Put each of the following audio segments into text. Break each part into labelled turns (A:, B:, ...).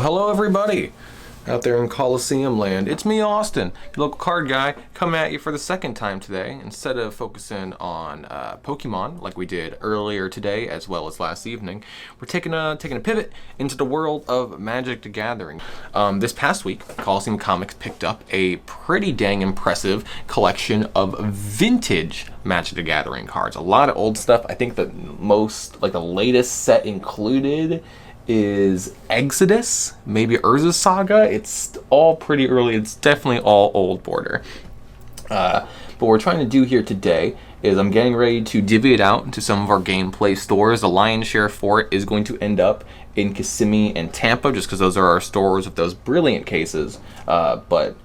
A: Hello everybody out there in Coliseum land. It's me, Austin, your local card guy, coming at you for the second time today. Instead of focusing on Pokemon like we did earlier today as well as last evening, we're taking a pivot into the world of Magic the Gathering. This past week, Coliseum Comics picked up a pretty dang impressive collection of vintage Magic the Gathering cards. A lot of old stuff. I think the the latest set included is Exodus, maybe Urza Saga. It's all pretty early. It's definitely all old border. But what we're trying to do here today is I'm getting ready to divvy it out into some of our gameplay stores. The lion's share for it is going to end up in Kissimmee and Tampa, just because those are our stores with those brilliant cases. But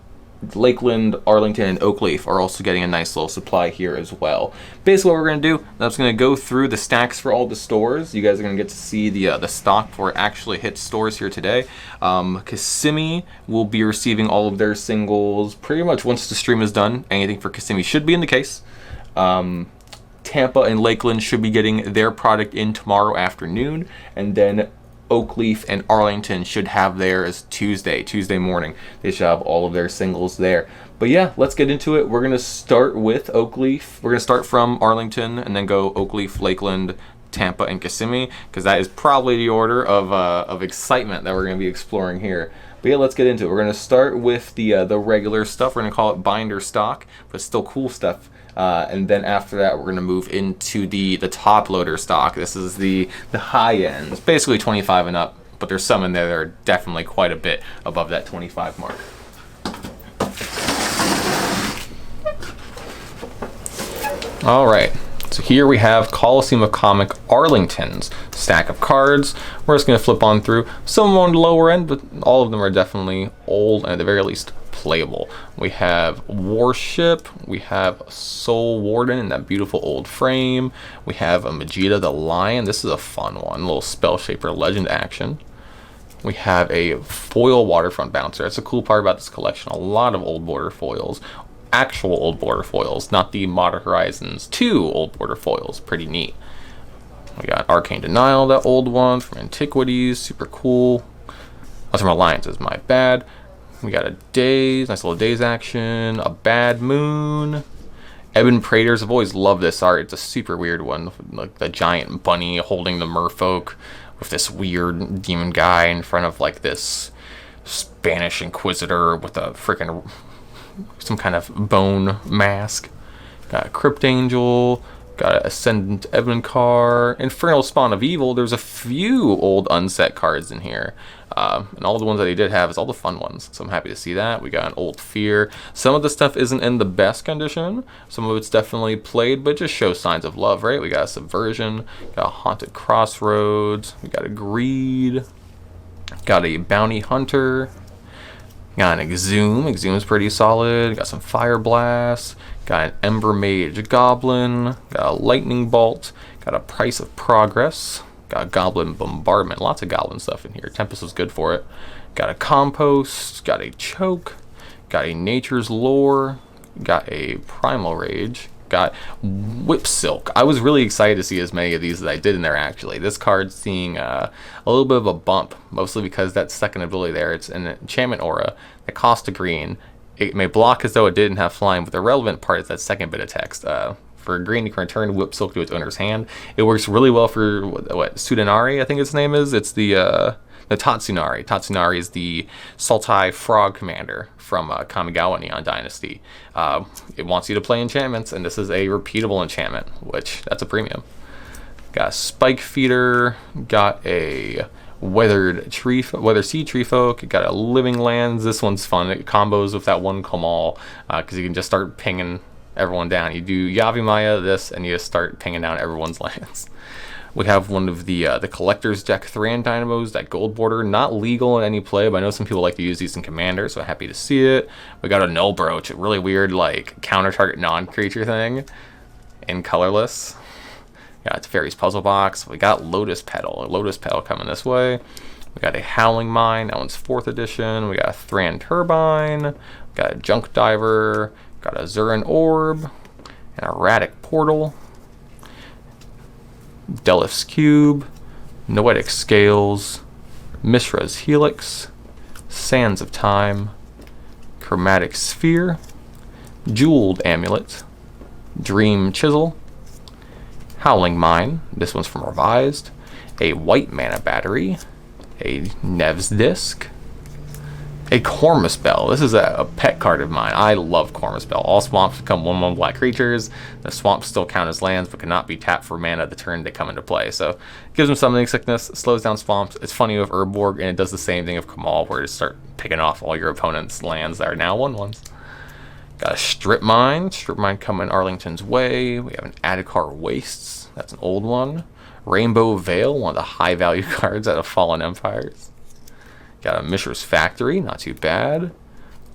A: Lakeland, Arlington, and Oakleaf are also getting a nice little supply here as well. Basically what we're going to do, I'm just going to go through the stacks for all the stores. You guys are going to get to see the stock before it actually hits stores here today. Kissimmee will be receiving all of their singles pretty much once the stream is done. Anything for Kissimmee should be in the case. Tampa and Lakeland should be getting their product in tomorrow afternoon, and then Oakleaf and Arlington should have theirs Tuesday morning. They should have all of their singles there. But yeah, let's get into it. We're going to start with Oakleaf. We're going to start from Arlington and then go Oakleaf, Lakeland, Tampa, and Kissimmee, because that is probably the order of excitement that we're going to be exploring here. But yeah, let's get into it. We're going to start with the regular stuff. We're going to call it binder stock, but still cool stuff. And then after that, we're going to move into the top loader stock. This is the high end. It's basically 25 and up, but there's some in there that are definitely quite a bit above that 25 mark. All right. So here we have Coliseum of Comics Arlington's stack of cards. We're just going to flip on through. Some on the lower end, but all of them are definitely old and at the very least playable. We have Warship, we have Soul Warden in that beautiful old frame. We have a Vegeta the Lion. This is a fun one, a little Spell Shaper Legend action. We have a foil Waterfront Bouncer. That's the cool part about this collection. A lot of old border foils. Actual old border foils, not the Modern Horizons 2 old border foils. Pretty neat. We got Arcane Denial, that old one from Antiquities, super cool. That's from Alliances, my bad. We got a Daze, nice little Daze action, a Bad Moon. Ebon Praetors, I've always loved this art. It's a super weird one, like the giant bunny holding the merfolk with this weird demon guy in front of like this Spanish Inquisitor with a freaking some kind of bone mask. Got a Crypt Angel, got an Ascendant Evancar, Infernal Spawn of Evil. There's a few old unset cards in here. And all the ones that he did have is all the fun ones. So I'm happy to see that. We got an Old Fear. Some of the stuff isn't in the best condition. Some of it's definitely played, but just shows signs of love, right? We got a Subversion, got a Haunted Crossroads, we got a Greed, got a Bounty Hunter, got an Exhume. Exhume's pretty solid. Got some Fire Blast. Got an Ember Mage Goblin. Got a Lightning Bolt. Got a Price of Progress. Got a Goblin Bombardment. Lots of Goblin stuff in here. Tempest was good for it. Got a Compost. Got a Choke. Got a Nature's Lore. Got a Primal Rage. Got Whip Silk. I was really excited to see as many of these as I did in there, actually. This card's seeing a little bit of a bump, mostly because that second ability there, it's an enchantment aura that costs a green. It may block as though it didn't have flying, but the relevant part is that second bit of text. For a green, you can return Whip Silk to its owner's hand. It works really well for, what Sudanari, I think its name is. It's the Tatsunari. Tatsunari is the Sultai Frog Commander from Kamigawa Neon Dynasty. It wants you to play enchantments, and this is a repeatable enchantment, which that's a premium. Got a Spike Feeder, got a Weathered Sea Tree Folk, got a Living Lands. This one's fun. It combos with that one Kamal, because you can just start pinging everyone down. You do Yavimaya, this, and you just start pinging down everyone's lands. We have one of the Collector's Deck Thran Dynamos, that gold border. Not legal in any play, but I know some people like to use these in Commander, so happy to see it. We got a Null Brooch, a really weird, like, counter-target non-creature thing in colorless. Got Fairy's Puzzle Box. We got Lotus Petal. Lotus Petal coming this way. We got a Howling Mine. That one's 4th edition. We got a Thran Turbine. We got a Junk Diver. Got a Zurin Orb. And a Radic Portal. Delph's Cube, Noetic Scales, Mishra's Helix, Sands of Time, Chromatic Sphere, Jeweled Amulet, Dream Chisel, Howling Mine, this one's from Revised, a White Mana Battery, a Nev's Disc, a Cormus Bell. This is a pet card of mine. I love Cormus Bell. All swamps become 1/1 black creatures. The swamps still count as lands, but cannot be tapped for mana the turn they come into play. So it gives them summoning sickness, slows down swamps. It's funny with Urborg, and it does the same thing with Kamal, where you start picking off all your opponent's lands that are now 1/1s. Got a Strip Mine. Strip Mine coming Arlington's way. We have an Adhikar Wastes. That's an old one. Rainbow Veil, one of the high value cards out of Fallen Empires. Got a Mishra's Factory, not too bad.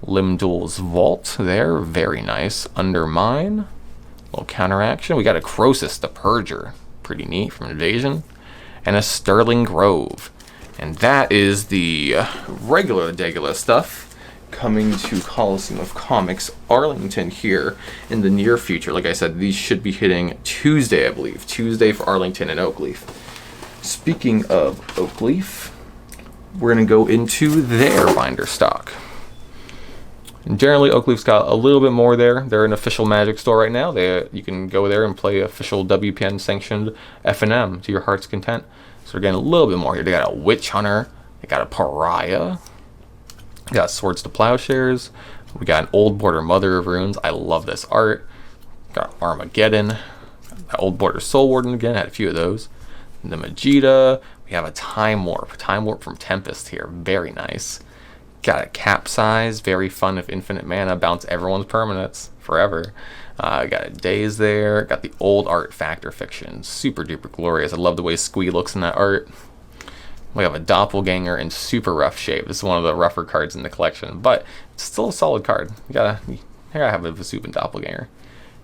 A: Limdul's Vault there, very nice. Undermine, little counteraction. We got a Croesus the Purger, pretty neat from Invasion. And a Sterling Grove. And that is the regular Degula stuff coming to Coliseum of Comics Arlington here in the near future. Like I said, these should be hitting Tuesday, I believe. Tuesday for Arlington and Oakleaf. Speaking of Oakleaf, we're going to go into their binder stock. And generally, Oakleaf's got a little bit more there. They're an official Magic store right now. You can go there and play official WPN sanctioned FNM to your heart's content. So we're getting a little bit more here. They got a Witch Hunter. They got a Pariah. We got Swords to Plowshares. We got an Old Border Mother of Runes. I love this art. Got Armageddon. That Old Border Soul Warden again. Had a few of those. The Majida. We have a Time Warp. Time Warp from Tempest here. Very nice. Got a Capsize. Very fun with infinite mana. Bounce everyone's permanents forever. Got a Daze there. Got the old art Factor Fiction. Super duper glorious. I love the way Squee looks in that art. We have a Doppelganger in super rough shape. This is one of the rougher cards in the collection, but it's still a solid card. You gotta have a Vesubin Doppelganger.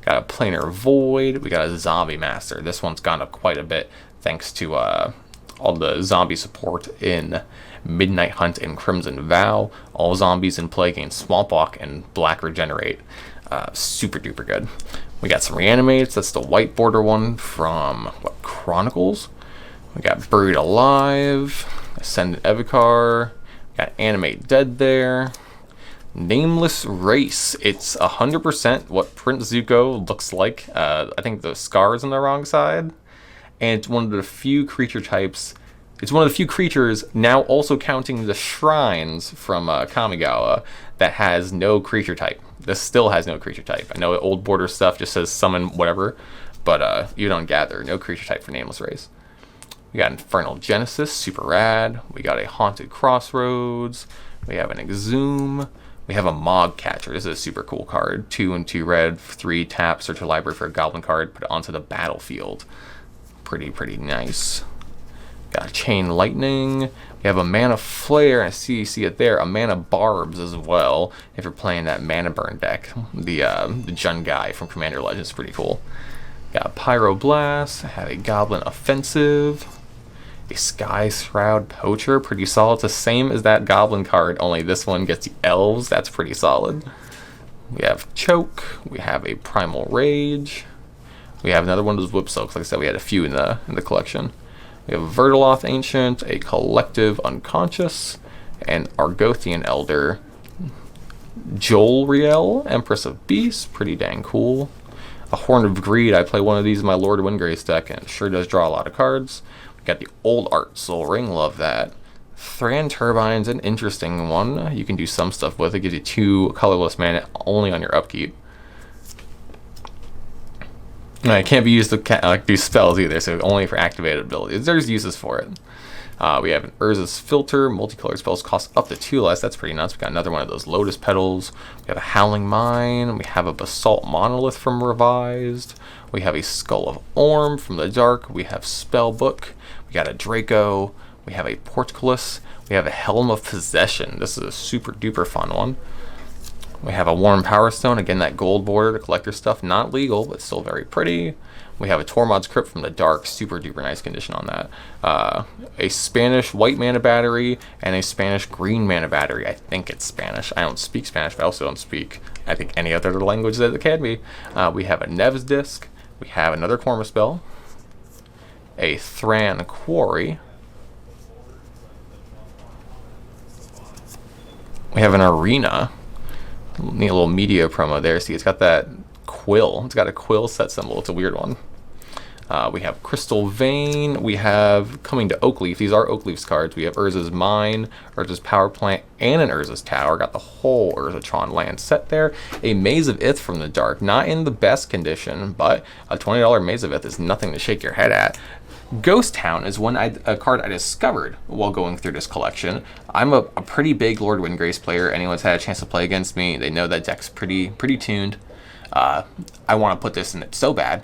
A: Got a Planar Void. We got a Zombie Master. This one's gone up quite a bit thanks to all the zombie support in Midnight Hunt and Crimson Vow. All zombies in play gain Swamp Walk and Black Regenerate. Super duper good. We got some Reanimates. That's the white border one from Chronicles. We got Buried Alive, Ascendant Evikar, got Animate Dead there. Nameless Race. It's 100% what Prince Zuko looks like. I think the scar is on the wrong side. And it's one of the few creature types. It's one of the few creatures, now also counting the shrines from Kamigawa, that has no creature type. This still has no creature type. I know old border stuff just says summon whatever, but you don't gather. No creature type for Nameless Race. We got Infernal Genesis, super rad. We got a Haunted Crossroads. We have an Exhume. We have a Mog Catcher. This is a super cool card. 2 and 2 red, 3 tap, search a library for a goblin card, put it onto the battlefield. Pretty nice. Got a Chain Lightning. We have a Mana Flare, and I see you see it there, a Mana Barbs as well, if you're playing that Mana Burn deck. The Jun guy from Commander Legends is pretty cool. Got Pyroblast, have a Goblin Offensive. A Sky Shroud Poacher, pretty solid. It's the same as that Goblin card, only this one gets the elves. That's pretty solid. We have Choke. We have a Primal Rage. We have another one of those Whip Soaks. Like I said, we had a few in the collection. We have a Vertaloth Ancient, a Collective Unconscious, and Argothian Elder. Jolriel, Empress of Beasts, pretty dang cool. A Horn of Greed. I play one of these in my Lord of Windgrace deck, and it sure does draw a lot of cards. Got the old art Soul Ring, love that. Thran Turbine's an interesting one. You can do some stuff with it. Gives you 2 colorless mana only on your upkeep. No, it can't be used to do spells either, so only for activated abilities. There's uses for it. We have an Urza's Filter. Multicolored spells cost up to 2 less. That's pretty nuts. We got another one of those Lotus Petals. We have a Howling Mine. We have a Basalt Monolith from Revised. We have a Skull of Orm from the Dark. We have Spellbook. We got a Draco. We have a Portcullis. We have a Helm of Possession. This is a super duper fun one. We have a Warm Power Stone. Again, that gold border, the collector stuff. Not legal, but still very pretty. We have a Tormod's Crypt from the Dark. Super duper nice condition on that. A Spanish white mana battery and a Spanish green mana battery. I think it's Spanish. I don't speak Spanish, but I also don't speak, I think, any other language that it can be. We have a Nev's Disc. We have another Cormus Bell. A Thran Quarry. We have an arena. Neat little media promo there. See, it's got that quill. It's got a quill set symbol. It's a weird one. We have Crystal Vein. We have coming to Oakleaf. These are Oakleaf's cards. We have Urza's Mine, Urza's Power Plant, and an Urza's Tower. Got the whole Urzatron land set there. A Maze of Ith from the Dark. Not in the best condition, but a $20 Maze of Ith is nothing to shake your head at. Ghost Town is a card I discovered while going through this collection. I'm a pretty big Lord Windgrace player. Anyone's had a chance to play against me, they know that deck's pretty tuned. I want to put this in it so bad.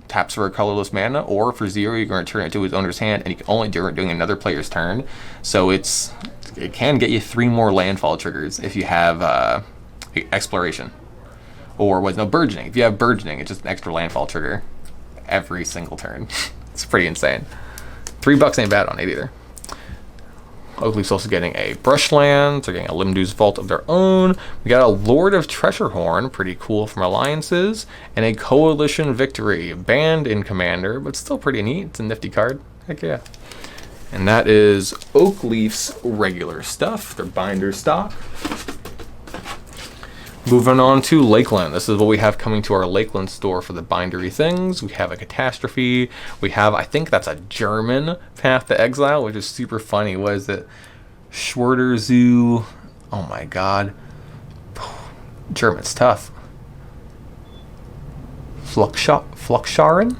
A: Taps for a colorless mana, or for 0 you're going to turn it to his owner's hand, and you can only do it during another player's turn. So it can get you 3 more landfall triggers if you have Exploration. Or Burgeoning. If you have Burgeoning, it's just an extra landfall trigger every single turn. It's pretty insane. $3 ain't bad on it either. Oakleaf's also getting a Brushland. They're getting a Limdu's Vault of their own. We got a Lord of Treasurehorn, pretty cool from Alliances, and a Coalition Victory. Banned in Commander, but still pretty neat. It's a nifty card. Heck yeah. And that is Oakleaf's regular stuff, their binder stock. Moving on to Lakeland. This is what we have coming to our Lakeland store for the bindery things. We have a Catastrophe. We have, I think that's a German Path to Exile, which is super funny. What is it? Schwerter Zoo. Oh my god. German's tough. Fluxscharen?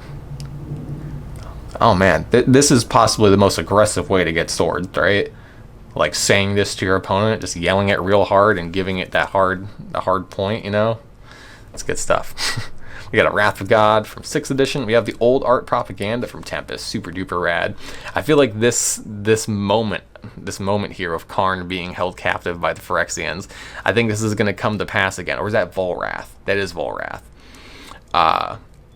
A: Oh man, this is possibly the most aggressive way to get swords, right? Like saying this to your opponent, just yelling it real hard and giving it that hard point, you know? That's good stuff. We got a Wrath of God from 6th edition. We have the Old Art Propaganda from Tempest, super duper rad. I feel like this moment here of Karn being held captive by the Phyrexians, I think this is going to come to pass again. Or is that Volrath? That is Volrath.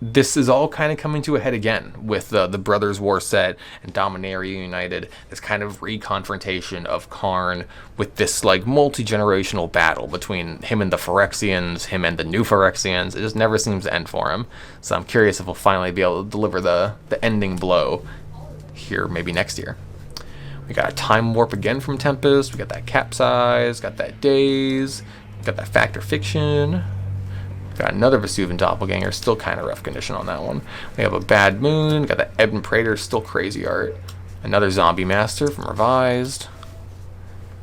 A: This is all kind of coming to a head again with the Brothers War set and Dominaria United. This kind of reconfrontation of Karn with this like multi-generational battle between him and the Phyrexians, him and the new Phyrexians. It just never seems to end for him. So I'm curious if we'll finally be able to deliver the ending blow here maybe next year. We got a Time Warp again from Tempest. We got that Capsize, got that Daze, got that Factor Fiction. Got another Vesuvian Doppelganger, still kind of rough condition on that one. We have a Bad Moon, got the Ebon Praetor, still crazy art. Another Zombie Master from Revised.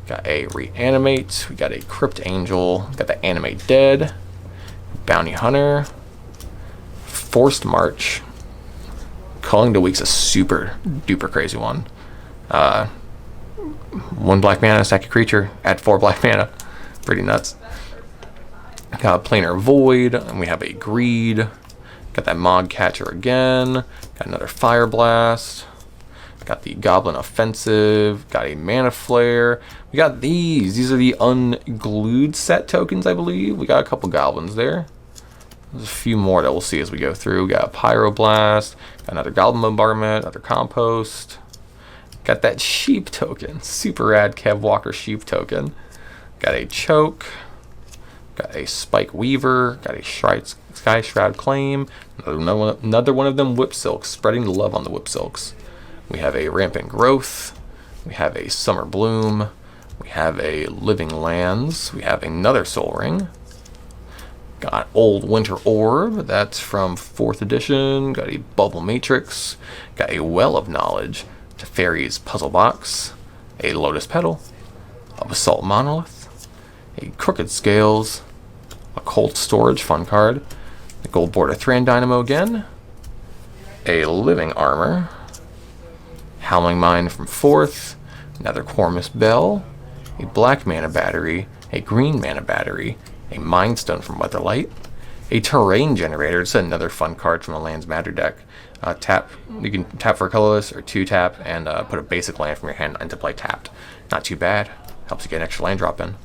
A: Got a Reanimate, we got a Crypt Angel, got the Animate Dead, Bounty Hunter, Forced March. Calling to Week's a super duper crazy one. 1 black mana, sack a creature, add 4 black mana. Pretty nuts. Got a Planar Void, and we have a Greed. Got that Mod Catcher again. Got another Fire Blast. Got the Goblin Offensive. Got a Mana Flare. We got these. These are the unglued set tokens, I believe. We got a couple goblins there. There's a few more that we'll see as we go through. We got a Pyroblast. Got another Goblin Bombardment. Another Compost. Got that Sheep token. Super rad Kev Walker Sheep token. Got a Choke. Got a Spike Weaver, got a Sky Shroud Claim, another one of them Whip Silks, spreading the love on the Whip Silks. We have a Rampant Growth, we have a Summer Bloom, we have a Living Lands, we have another Soul Ring, got Old Winter Orb, that's from 4th edition, got a Bubble Matrix, got a Well of Knowledge, Teferi's Puzzle Box, a Lotus Petal, a Basalt Monolith, a Crooked Scales, a Cold Storage, fun card, the Gold Border Thran Dynamo again, a Living Armor, Howling Mine from 4th, another Cormus Bell, a Black Mana Battery, a Green Mana Battery, a Mind Stone from Weatherlight, a Terrain Generator. It's another fun card from the Lands Matter deck. Tap, you can tap for a colorless or 2-tap and put a basic land from your hand into play tapped. Not too bad. Helps you get an extra land drop in.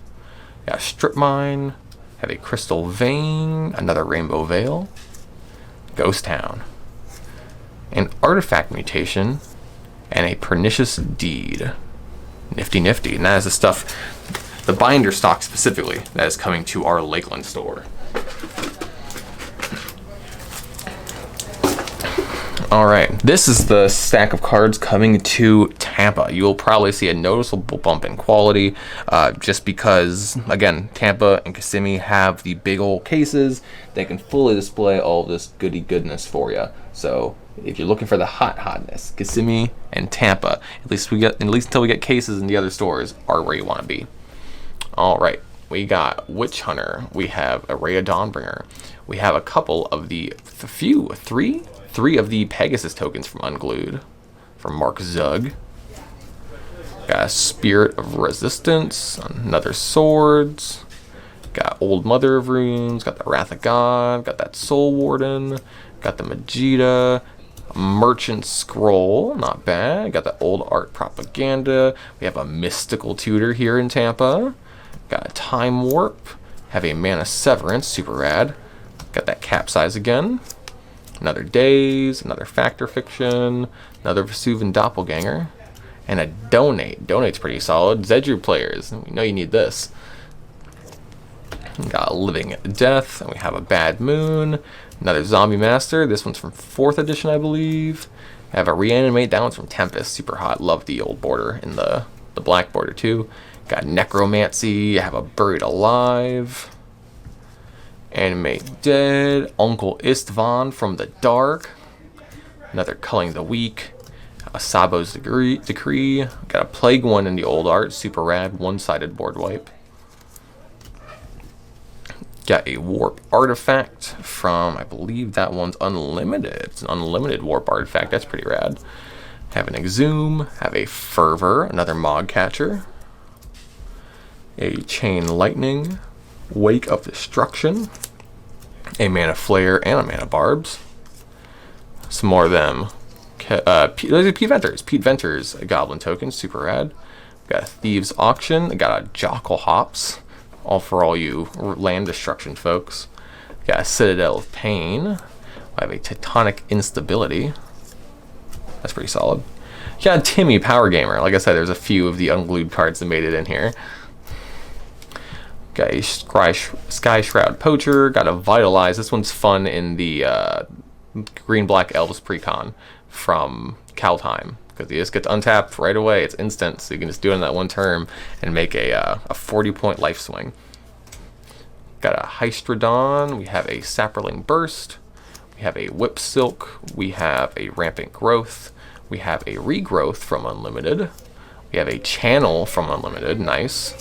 A: Yeah, Strip Mine, have a Crystal Vein, another Rainbow Veil, Ghost Town, an Artifact Mutation, and a Pernicious Deed. Nifty nifty. And that is the stuff, the binder stock specifically, that is coming to our Lakeland store. All right, this is the stack of cards coming to Tampa. You will probably see a noticeable bump in quality just because, again, Tampa and Kissimmee have the big old cases. They can fully display all of this goody goodness for you. So if you're looking for the hotness, Kissimmee and Tampa, at least until we get cases in the other stores, are where you want to be. All right, we got Witch Hunter. We have Array of Dawnbringer. We have a couple of three of the Pegasus tokens from Unglued, from Mark Zug. Got a Spirit of Resistance, another Swords. Got Old Mother of Runes, got the Wrath of God, got that Soul Warden, got the Majida, Merchant Scroll, not bad. Got the Old Art Propaganda. We have a Mystical Tutor here in Tampa. Got a Time Warp. Have a Mana Severance, super rad. Got that Capsize again. Another Days, another Factor Fiction, another Vesuvian Doppelganger, and a Donate. Donate's pretty solid. Zedru players, we know you need this. We got a Living Death, and we have a Bad Moon, another Zombie Master. This one's from 4th edition, I believe. I have a Reanimate. That one's from Tempest, super hot. Love the old border and the black border too. Got Necromancy. I have a Buried Alive. Animate Dead, Uncle Istvan from the Dark, another Culling the Weak, a Sabo's Decree, got a Plague One in the old art, super rad, one-sided board wipe. Got a Warp Artifact from, I believe that one's unlimited. It's an unlimited Warp Artifact, that's pretty rad. Have an Exhume, have a Fervor, another Mog Catcher, a Chain Lightning, Wake of Destruction, a Mana Flare, and a Mana Barbs. Some more of them. Pete Venter's a Goblin token, super rad. Got a Thieves Auction, got a Jockle Hops, all for all you land destruction folks. Got a Citadel of Pain. I have a Tectonic Instability. That's pretty solid. Got a Timmy Power Gamer. Like I said, there's a few of the unglued cards that made it in here. Got a Sky Shroud Poacher, got a Vitalize. This one's fun in the Green-Black Elves Precon from Kaldheim, because you just get to untap right away. It's instant, so you can just do it in that one turn and make a 40-point life swing. Got a Hystrodon, we have a Sapperling Burst, we have a Whip Silk, we have a Rampant Growth, we have a Regrowth from Unlimited, we have a Channel from Unlimited, nice.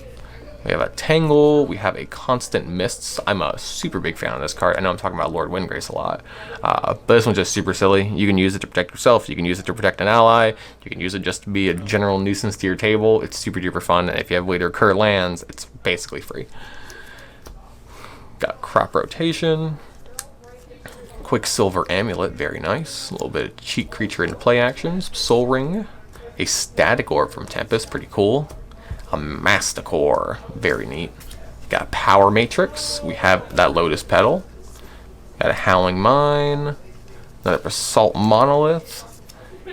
A: We have a Tangle, we have a Constant Mists. I'm a super big fan of this card. I know I'm talking about Lord Windgrace a lot, but this one's just super silly. You can use it to protect yourself, you can use it to protect an ally, you can use it just to be a general nuisance to your table. It's super duper fun, and if you have way to recur lands, it's basically free. Got Crop Rotation, Quicksilver Amulet, very nice. A little bit of cheat creature into play actions. Soul Ring, a Static Orb from Tempest, pretty cool. A Masticore, very neat. Got a Power Matrix. We have that Lotus Petal. Got a Howling Mine. Another Basalt Monolith.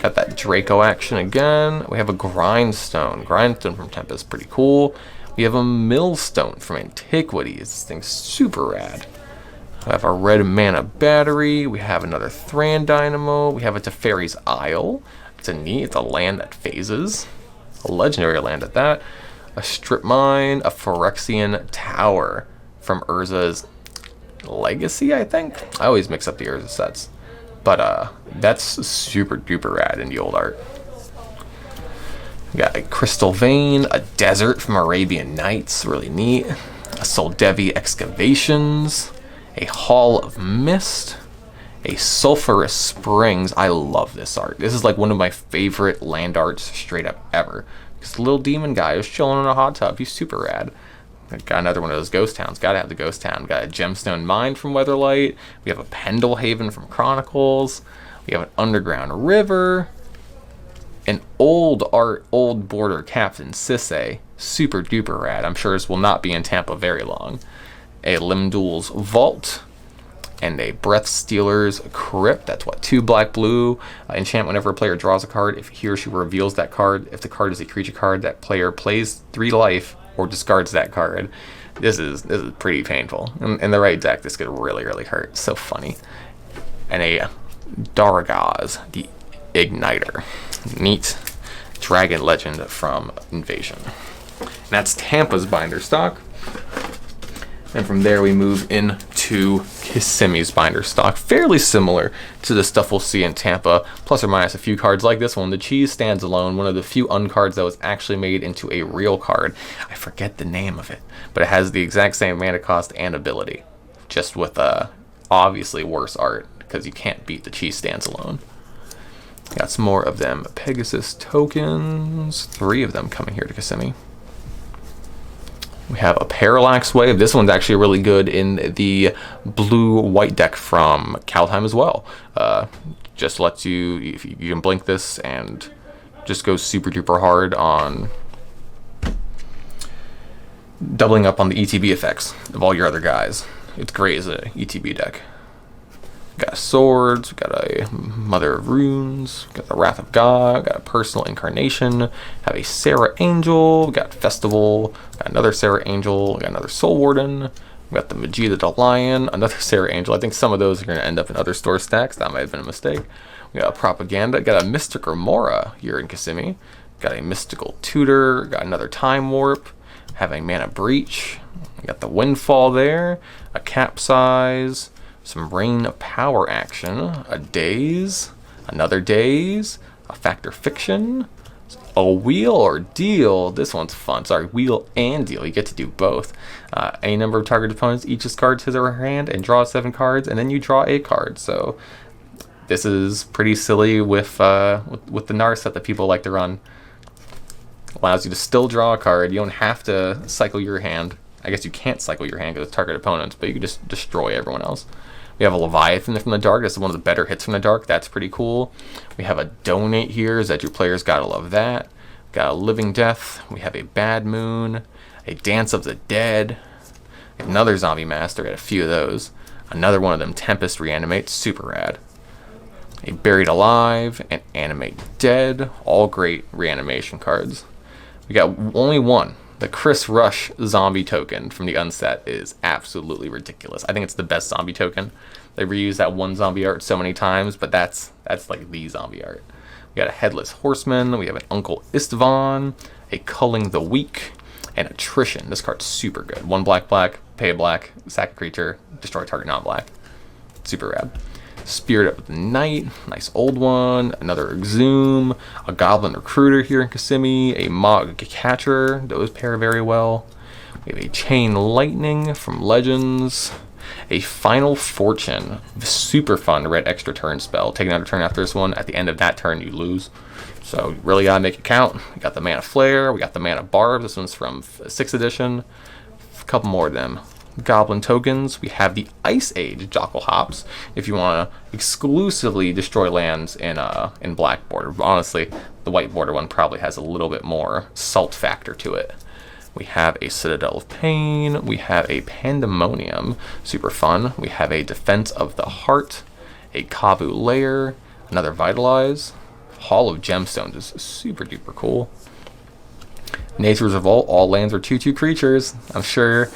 A: Got that Draco action again. We have a Grindstone. Grindstone from Tempest, pretty cool. We have a Millstone from Antiquities. This thing's super rad. We have a Red Mana Battery. We have another Thran Dynamo. We have a Teferi's Isle. It's a land that phases. A legendary land at that. A Strip Mine, a Phyrexian Tower from Urza's Legacy, I think. I always mix up the Urza sets, but that's super duper rad in the old art. We got a Crystal Vein, a Desert from Arabian Nights, really neat. A Soldevi Excavations, a Hall of Mist, a Sulphurous Springs. I love this art. This is like one of my favorite land arts straight up ever. This little demon guy is chilling in a hot tub. He's super rad. Got another one of those ghost towns. Gotta have the ghost town. Got a Gemstone Mine from Weatherlight. We have a Pendle Haven from Chronicles. We have an Underground River. An old art, old border Captain Sisse. Super duper rad. I'm sure this will not be in Tampa very long. A Limdul's Vault. And a Breath Stealer's Crypt. That's what, 2 black blue. Enchant whenever a player draws a card. If he or she reveals that card, if the card is a creature card, that player plays 3 life or discards that card. This is pretty painful. In the right deck, this could really, really hurt. So funny. And a Daragaz, the Igniter. Neat dragon legend from Invasion. And that's Tampa's binder stock. And from there we move into Kissimmee's binder stock. Fairly similar to the stuff we'll see in Tampa, plus or minus a few cards like this one. The cheese stands alone, one of the few uncards that was actually made into a real card. I forget the name of it, but it has the exact same mana cost and ability, just with obviously worse art, because you can't beat the cheese stands alone. Got some more of them Pegasus tokens, 3 of them coming here to Kissimmee. We have a Parallax Wave. This one's actually really good in the blue-white deck from Kaldheim as well. Just lets you, if you can blink this and just go super duper hard on doubling up on the ETB effects of all your other guys. It's great as an ETB deck. Got swords, got a Mother of Runes, got the Wrath of God, got a Personal Incarnation, have a Sarah Angel, got Festival, got another Sarah Angel, got another Soul Warden, we got the Majida the Lion, another Sarah Angel. I think some of those are going to end up in other store stacks. That might have been a mistake. We got a Propaganda, got a Mystic Remora here in Kissimmee, got a Mystical Tutor, got another Time Warp, have a Mana Breach, we got the Windfall there, a Capsize, some Rain of Power action, a Daze, another Daze, a Factor Fiction, a Wheel or Deal. This one's fun. Sorry, Wheel and Deal. You get to do both. Any number of target opponents each discards his or her hand and draw 7 cards, and then you draw a card. So this is pretty silly with the Nar set that people like to run. Allows you to still draw a card. You don't have to cycle your hand. I guess you can't cycle your hand because it's target opponents, but you can just destroy everyone else. We have a Leviathan from the Dark. This is one of the better hits from the Dark. That's pretty cool. We have a Donate here. That your players gotta love that. Got a Living Death. We have a Bad Moon. A Dance of the Dead. Another Zombie Master. Got a few of those. Another one of them Tempest Reanimate. Super rad. A Buried Alive and Animate Dead. All great reanimation cards. We got only one. The Chris Rush zombie token from the Unset is absolutely ridiculous. I think it's the best zombie token. They reuse that one zombie art so many times, but that's like the zombie art. We got a Headless Horseman. We have an Uncle Istvan, a Culling the Weak, and Attrition. This card's super good. 1 black, pay a black, sack a creature, destroy target non-black. Super rad. Spirit of the Night, nice old one. Another Exhume, a Goblin Recruiter here in Kissimmee, a Mog Catcher, those pair very well. We have a Chain Lightning from Legends, a Final Fortune, super fun red extra turn spell. Take another turn after this one. At the end of that turn, you lose. So you really gotta make it count. We got the Mana Flare, we got the Mana Barb. This one's from 6th edition. A couple more of them. Goblin tokens. We have the Ice Age Jockle Hops if you want to exclusively destroy lands in black border. Honestly, the white border one probably has a little bit more salt factor to it. We have a Citadel of Pain. We have a Pandemonium, super fun. We have a Defense of the Heart, a Kavu Lair, another Vitalize. Hall of Gemstones is super duper cool. Nature's Revolt, all lands are 2/2 creatures. I'm sure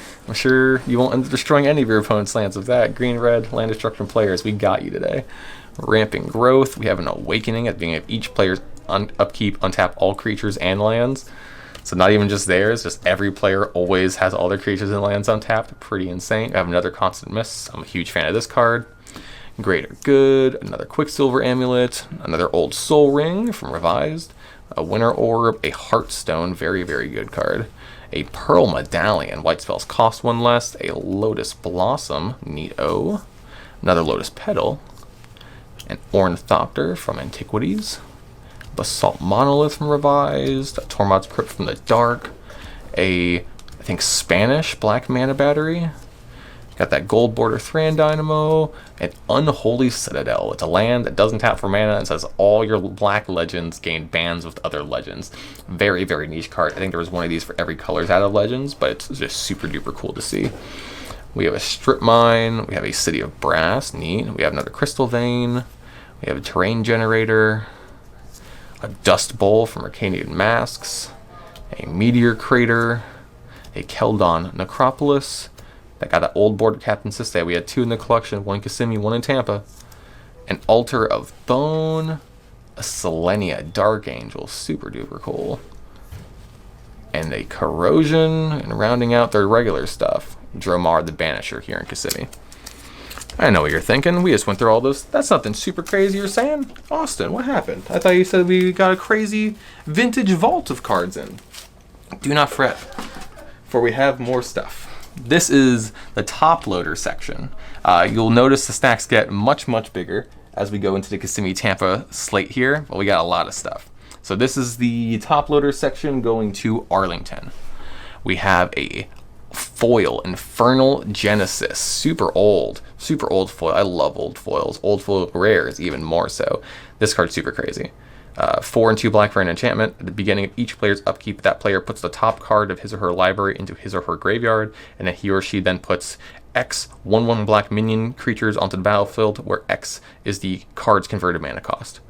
A: you won't end up destroying any of your opponent's lands with that. Green-red, land destruction players, we got you today. Ramping Growth, we have an Awakening at the beginning of each player's upkeep, untap all creatures and lands. So not even just theirs, just every player always has all their creatures and lands untapped. Pretty insane. I have another Constant Miss. I'm a huge fan of this card. Greater Good, another Quicksilver Amulet, another Old Soul Ring from Revised, a Winter Orb, a Heartstone, very, very good card. A Pearl Medallion, white spells cost 1 less. A Lotus Blossom, neat-o. Another Lotus Petal. An Ornithopter from Antiquities. Basalt Monolith from Revised. A Tormod's Crypt from the Dark. I think Spanish Black Mana Battery. Got that gold border Thran Dynamo, and Unholy Citadel. It's a land that doesn't tap for mana and says all your black legends gain bans with other legends. Very, very niche card. I think there was one of these for every colors out of legends, but it's just super duper cool to see. We have a Strip Mine. We have a City of Brass. Neat. We have another Crystal Vein. We have a Terrain Generator. A Dust Bowl from Arcanian Masks. A Meteor Crater. A Keldon Necropolis. That got that old border Captain Siste. We had 2 in the collection, 1 in Kissimmee, 1 in Tampa. an Altar of Bone, a Selenia Dark Angel, super duper cool, and a Corrosion, and rounding out their regular stuff, Dromar the Banisher here in Kissimmee. I know what you're thinking. We just went through all this. That's nothing super crazy you're saying. Austin, what happened? I thought you said we got a crazy vintage vault of cards in. Do not fret, for we have more stuff. This is the top loader section. You'll notice the stacks get much, much bigger as we go into the Kissimmee Tampa slate here, but we got a lot of stuff. So this is the top loader section going to Arlington. We have a foil, Infernal Genesis, super old foil. I love old foils. Old foil rares even more so. This card's super crazy. 4 and 2 black for an enchantment. At the beginning of each player's upkeep, that player puts the top card of his or her library into his or her graveyard, and then he or she then puts X 1/1 black minion creatures onto the battlefield, where X is the card's converted mana cost.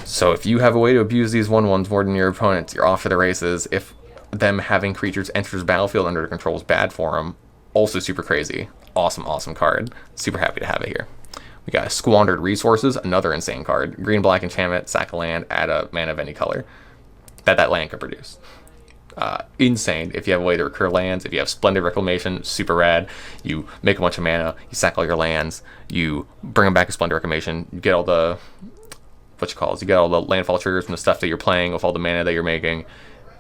A: So if you have a way to abuse these 1/1s more than your opponents, you're off for the races. If them having creatures enter the battlefield under their control is bad for them, also super crazy. Awesome card. Super happy to have it here. We got Squandered Resources, another insane card. Green-black enchantment, sack a land, add a mana of any color that land can produce. Insane. If you have a way to recur lands, if you have Splendid Reclamation, super rad. You make a bunch of mana, you sack all your lands, you bring them back to Splendid Reclamation, you get all the, you get all the landfall triggers from the stuff that you're playing with all the mana that you're making.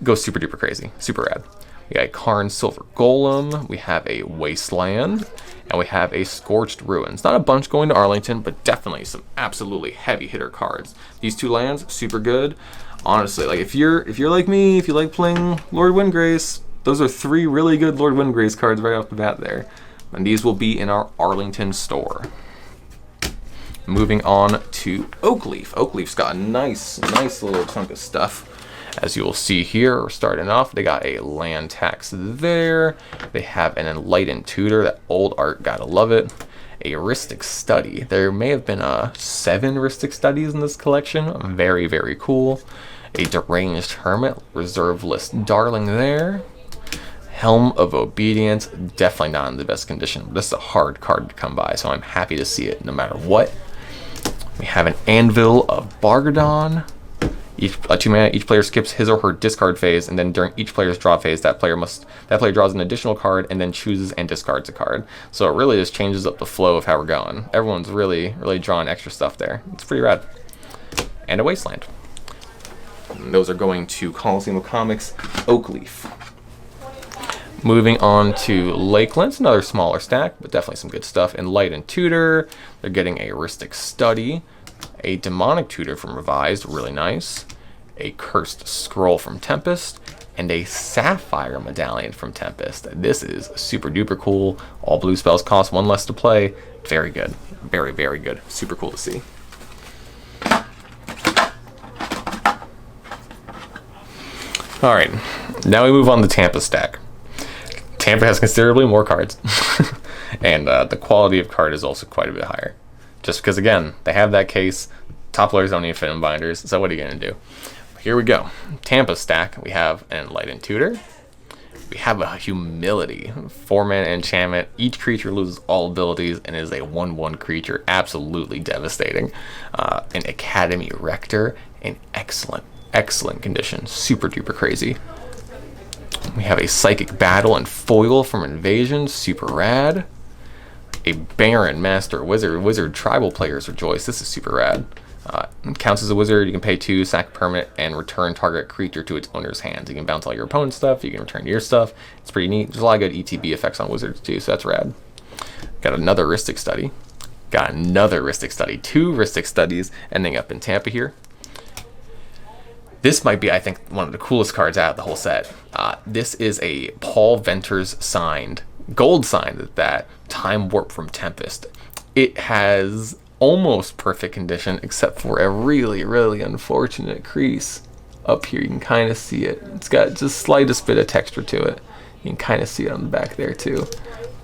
A: Go super duper crazy, super rad. We got a Karn Silver Golem, we have a Wasteland, and we have a Scorched Ruins. Not a bunch going to Arlington, but definitely some absolutely heavy hitter cards. These 2 lands, super good. Honestly, like if you're like me, if you like playing Lord Windgrace, those are 3 really good Lord Windgrace cards right off the bat there. And these will be in our Arlington store. Moving on to Oakleaf. Oakleaf's got a nice little chunk of stuff. As you will see here, we're starting off, they got a land tax there. They have an Enlighted Tutor, that old art, gotta love it. A Rhystic Study. There may have been 7 Rhystic Studies in this collection. Very, very cool. A Deranged Hermit, reserve list darling there. Helm of Obedience, definitely not in the best condition. But this is a hard card to come by, so I'm happy to see it no matter what. We have an Anvil of Bargadon. Each 2 mana, each player skips his or her discard phase, and then during each player's draw phase, that player draws an additional card and then chooses and discards a card. So it really just changes up the flow of how we're going. Everyone's really drawing extra stuff there. It's pretty rad. And a Wasteland. And those are going to Coliseum of Comics, Oakleaf. Moving on to Lakeland, it's another smaller stack, but definitely some good stuff. Enlighted Tutor, they're getting a Rhystic Study. A Demonic Tutor from Revised, really nice. A Cursed Scroll from Tempest, and a Sapphire Medallion from Tempest. This is super duper cool. All blue spells cost 1 less to play. Very good. Very, very good. Super cool to see. Alright, now we move on to Tampa stack. Tampa has considerably more cards, and the quality of card is also quite a bit higher. Just because, again, they have that case. Top loaders don't need fit in binders, so what are you going to do? Here we go. Tampa stack, we have an Enlighted Tutor. We have a Humility. 4-mana enchantment. Each creature loses all abilities and is a 1/1 creature. Absolutely devastating. An Academy Rector in excellent condition. Super duper crazy. We have a Psychic Battle and Foil from Invasion. Super rad. A Baron, Master, Wizard, Tribal Players Rejoice. This is super rad. Counts as a wizard. You can pay 2, sack a permanent, and return target creature to its owner's hands. You can bounce all your opponent's stuff. You can return your stuff. It's pretty neat. There's a lot of good ETB effects on wizards too, so that's rad. Got another Rhystic Study. 2 Rhystic Studies ending up in Tampa here. This might be, I think, one of the coolest cards out of the whole set. This is a Paul Venters signed, gold signed that Time Warp from Tempest. It has almost perfect condition except for a really unfortunate crease up here. You can kind of see it. It's got just slightest bit of texture to it. You can kind of see it on the back there too.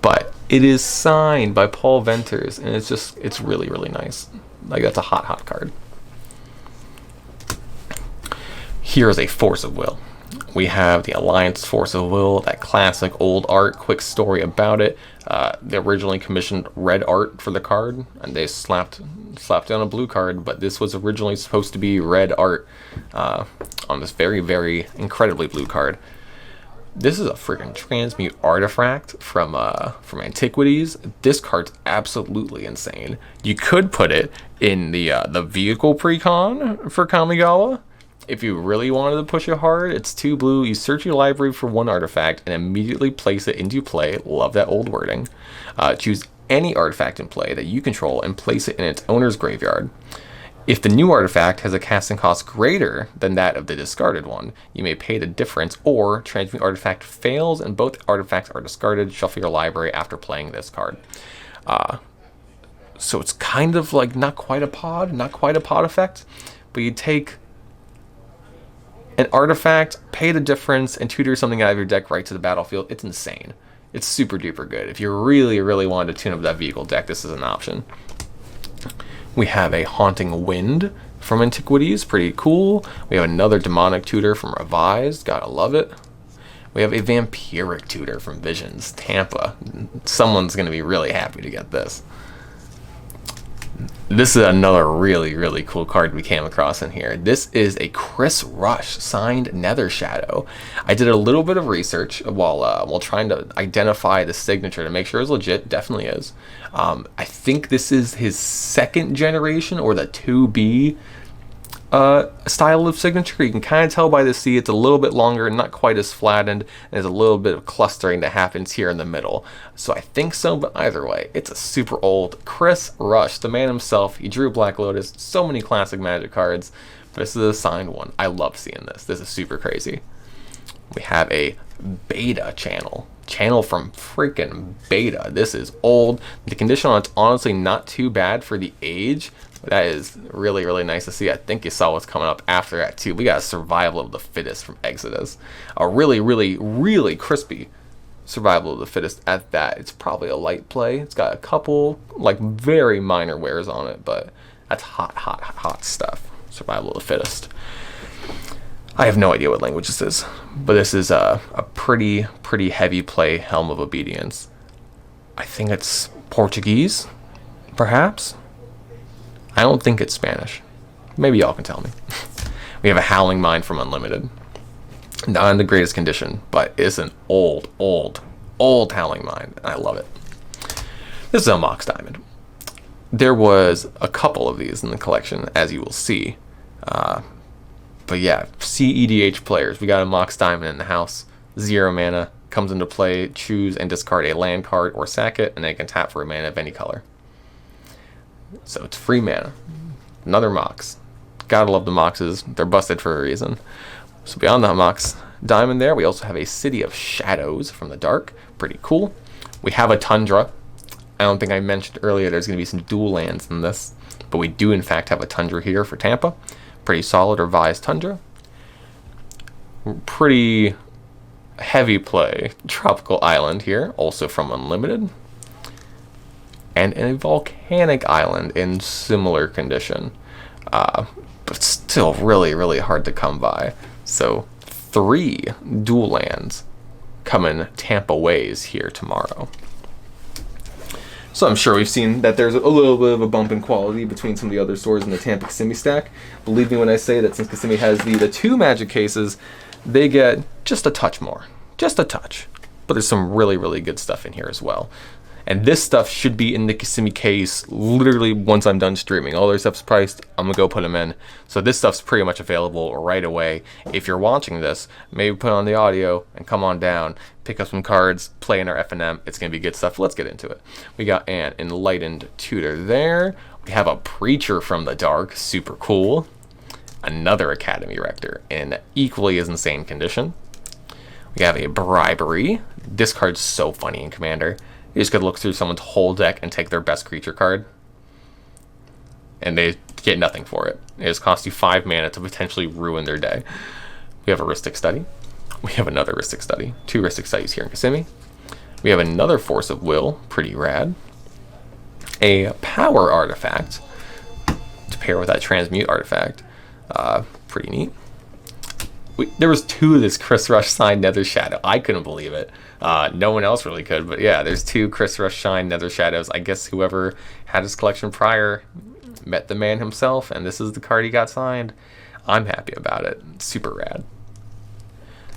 A: But it is signed by Paul Venters, and it's really nice. Like, that's a hot card. Here is a Force of Will. We have the Alliance Force of Will, that classic old art. Quick story about it. They originally commissioned red art for the card, and they slapped down a blue card, but this was originally supposed to be red art on this very, very incredibly blue card. This is a freaking Transmute Artifact from Antiquities. This card's absolutely insane. You could put it in the vehicle precon for Kamigawa. If you really wanted to push it hard, it's 2 blue. You search your library for 1 artifact and immediately place it into play. Love that old wording. Choose any artifact in play that you control and place it in its owner's graveyard. If the new artifact has a casting cost greater than that of the discarded one, you may pay the difference, or Transmute Artifact fails and both artifacts are discarded. Shuffle your library after playing this card. So it's kind of like not quite a pod effect, but you take an artifact, pay the difference, and tutor something out of your deck right to the battlefield. It's insane. It's super duper good. If you really, really wanted to tune up that vehicle deck, this is an option. We have a Haunting Wind from Antiquities, pretty cool. We have another Demonic Tutor from Revised, gotta love it. We have a Vampiric Tutor from Visions, Tampa. Someone's gonna be really happy to get this. This is another really, really cool card we came across in here. This is a Chris Rush signed Nether Shadow. I did a little bit of research while trying to identify the signature to make sure it's legit. Definitely is. I think this is his 2nd generation or the 2B style of signature. You can kind of tell by the C it's a little bit longer and not quite as flattened, and there's a little bit of clustering that happens here in the middle. So I think so, but either way, it's a super old Chris Rush, the man himself. He drew Black Lotus, so many classic Magic cards. This is a signed one. I love seeing this. This is super crazy. We have a Beta channel from freaking Beta. This is old. The condition on it's honestly not too bad for the age. That is really, really nice to see. I think you saw what's coming up after that too. We got a Survival of the Fittest from Exodus. A really, really, really crispy Survival of the Fittest at that. It's probably a light play. It's got a couple like very minor wears on it, but that's hot stuff. Survival of the Fittest. I have no idea what language this is, but this is a pretty heavy play Helm of Obedience. I think it's Portuguese, perhaps? I don't think it's Spanish. Maybe y'all can tell me. We have a Howling Mine from Unlimited. Not in the greatest condition, but it's an old Howling Mine, and I love it. This is a Mox Diamond. There was a couple of these in the collection, as you will see. But yeah, CEDH players, we got a Mox Diamond in the house. 0 mana, comes into play, choose and discard a land card or sack it, and then you can tap for a mana of any color. So it's free mana. Another Mox. Gotta love the Moxes. They're busted for a reason. So beyond the Mox Diamond there, we also have a City of Shadows from the Dark. Pretty cool. We have a Tundra. I don't think I mentioned earlier there's going to be some dual lands in this, but we do in fact have a Tundra here for Tampa. Pretty solid Revised Tundra. Pretty heavy play Tropical Island here, also from Unlimited. And a Volcanic Island in similar condition, but still really, really hard to come by. So 3 dual lands coming Tampa ways here tomorrow. So I'm sure we've seen that there's a little bit of a bump in quality between some of the other stores in the Tampa Kissimmee stack. Believe me when I say that since Kissimmee has the 2 Magic cases, they get just a touch more. Just a touch. But there's some really, really good stuff in here as well. And this stuff should be in the Kissimmee case literally once I'm done streaming. All their stuff's priced, I'm going to go put them in. So this stuff's pretty much available right away. If you're watching this, maybe put on the audio and come on down, pick up some cards, play in our FNM. It's going to be good stuff. Let's get into it. We got an Enlightened Tutor there. We have a Preacher from the Dark, super cool. Another Academy Rector in equally as insane condition. We have a Bribery. This card's so funny in Commander. You just could look through someone's whole deck and take their best creature card, and they get nothing for it. It just costs you 5 mana to potentially ruin their day. We have a Rhystic Study. We have another Rhystic Study. 2 Rhystic Studies here in Kissimmee. We have another Force of Will, pretty rad. A Power Artifact to pair with that Transmute Artifact. Pretty neat. There was 2 of this Chris Rush signed Nether Shadow. I couldn't believe it. No one else really could, but yeah, there's 2 Chris Rush signed Nether Shadows. I guess whoever had his collection prior met the man himself, and this is the card he got signed. I'm happy about it. It's super rad.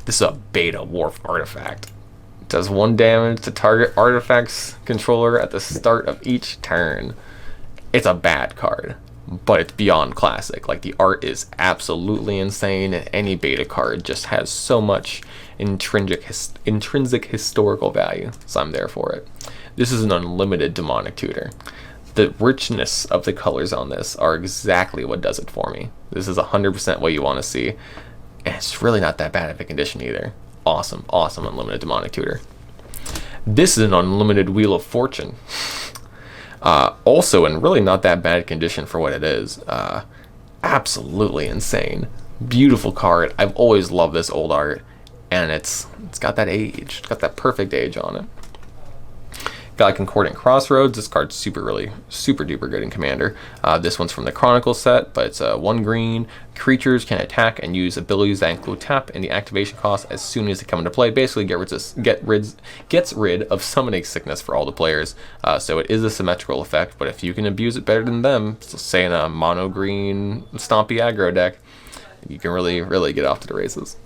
A: This is a beta Wharf artifact. It does 1 damage to target artifact's controller at the start of each turn. It's a bad card, but it's beyond classic. Like, the art is absolutely insane, and any beta card just has so much intrinsic historical value, so I'm there for it. This is an unlimited demonic tutor. The richness of the colors on this are exactly what does it for me. This is 100% what you want to see, and it's really not that bad of a condition either. Awesome, awesome unlimited demonic tutor. This is an unlimited Wheel of Fortune. Also in really not that bad condition for what it is. Absolutely insane. Beautiful card. I've always loved this old art, and it's got that age. It's got that perfect age on it. Got Concordant Crossroads. This card's super duper good in Commander. This one's from the Chronicle set, but it's 1 green. Creatures can attack and use abilities that include tap and the activation cost as soon as they come into play. Basically, gets rid of summoning sickness for all the players. So it is a symmetrical effect, but if you can abuse it better than them, so say in a mono green stompy aggro deck, you can really get off to the races.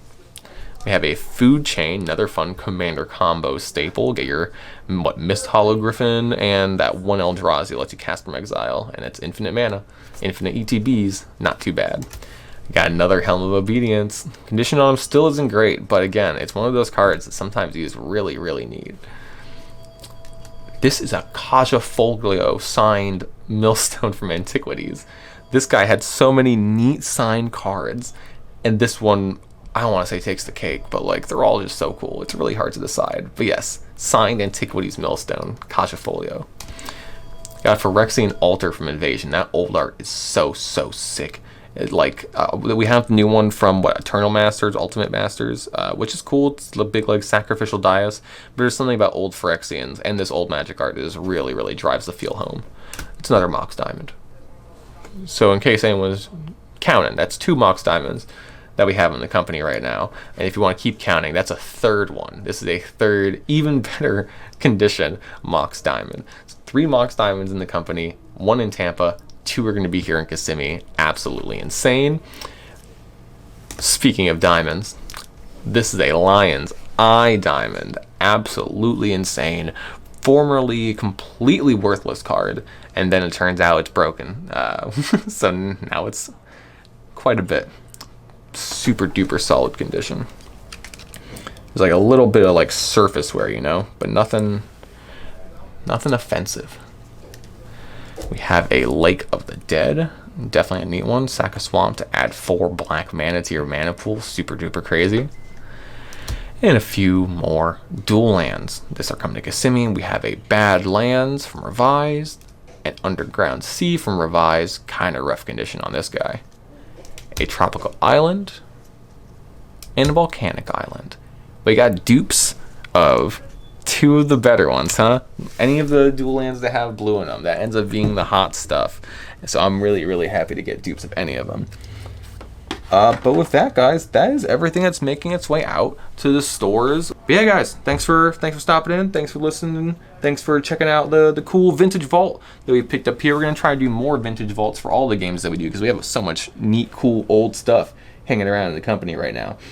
A: We have a Food Chain, another fun Commander combo staple. Get your Mist Hologriffin and that 1 Eldrazi lets you cast from exile, and it's infinite mana, infinite ETBs, not too bad. Got another Helm of Obedience. Condition on him still isn't great, but again, it's one of those cards that sometimes you just really need. This is a Kaja Foglio signed Millstone from Antiquities. This guy had so many neat signed cards, and this one, I don't want to say takes the cake, but like, they're all just so cool. It's really hard to decide. But yes, signed Antiquities Millstone, Kaja Foglio. Got Phyrexian Altar from Invasion. That old art is so sick. We have the new one from Eternal Masters, Ultimate Masters, which is cool. It's the big like sacrificial dais, but there's something about old Phyrexians and this old Magic art that just really drives the feel home. It's another Mox Diamond. So in case anyone was counting, that's 2 Mox Diamonds that we have in the company right now, and if you want to keep counting, that's a 3rd one. This is a 3rd, even better condition Mox Diamond. So 3 Mox Diamonds in the company, 1 in Tampa, 2 are going to be here in Kissimmee. Absolutely insane. Speaking of diamonds, this is a Lion's Eye Diamond. Absolutely insane. Formerly completely worthless card, and then it turns out it's broken. So now it's quite a bit. Super duper solid condition. There's like a little bit of like surface wear, you know, but nothing offensive. We have a Lake of the Dead. Definitely a neat one. Sack a swamp to add 4 black mana to your mana pool. Super duper crazy. And a few more dual lands. This are coming to Kissimmee. We have a Badlands from Revised, an Underground Sea from Revised. Kind of rough condition on this guy. A Tropical Island, and a Volcanic Island. We got dupes of 2 of the better ones, huh? Any of the dual lands that have blue in them, that ends up being the hot stuff. So I'm really happy to get dupes of any of them. But with that, guys, that is everything that's making its way out to the stores. But yeah, guys, thanks for stopping in. Thanks for listening. Thanks for checking out the cool vintage vault that we picked up here. We're gonna try to do more vintage vaults for all the games that we do, because we have so much neat, cool, old stuff hanging around in the company right now.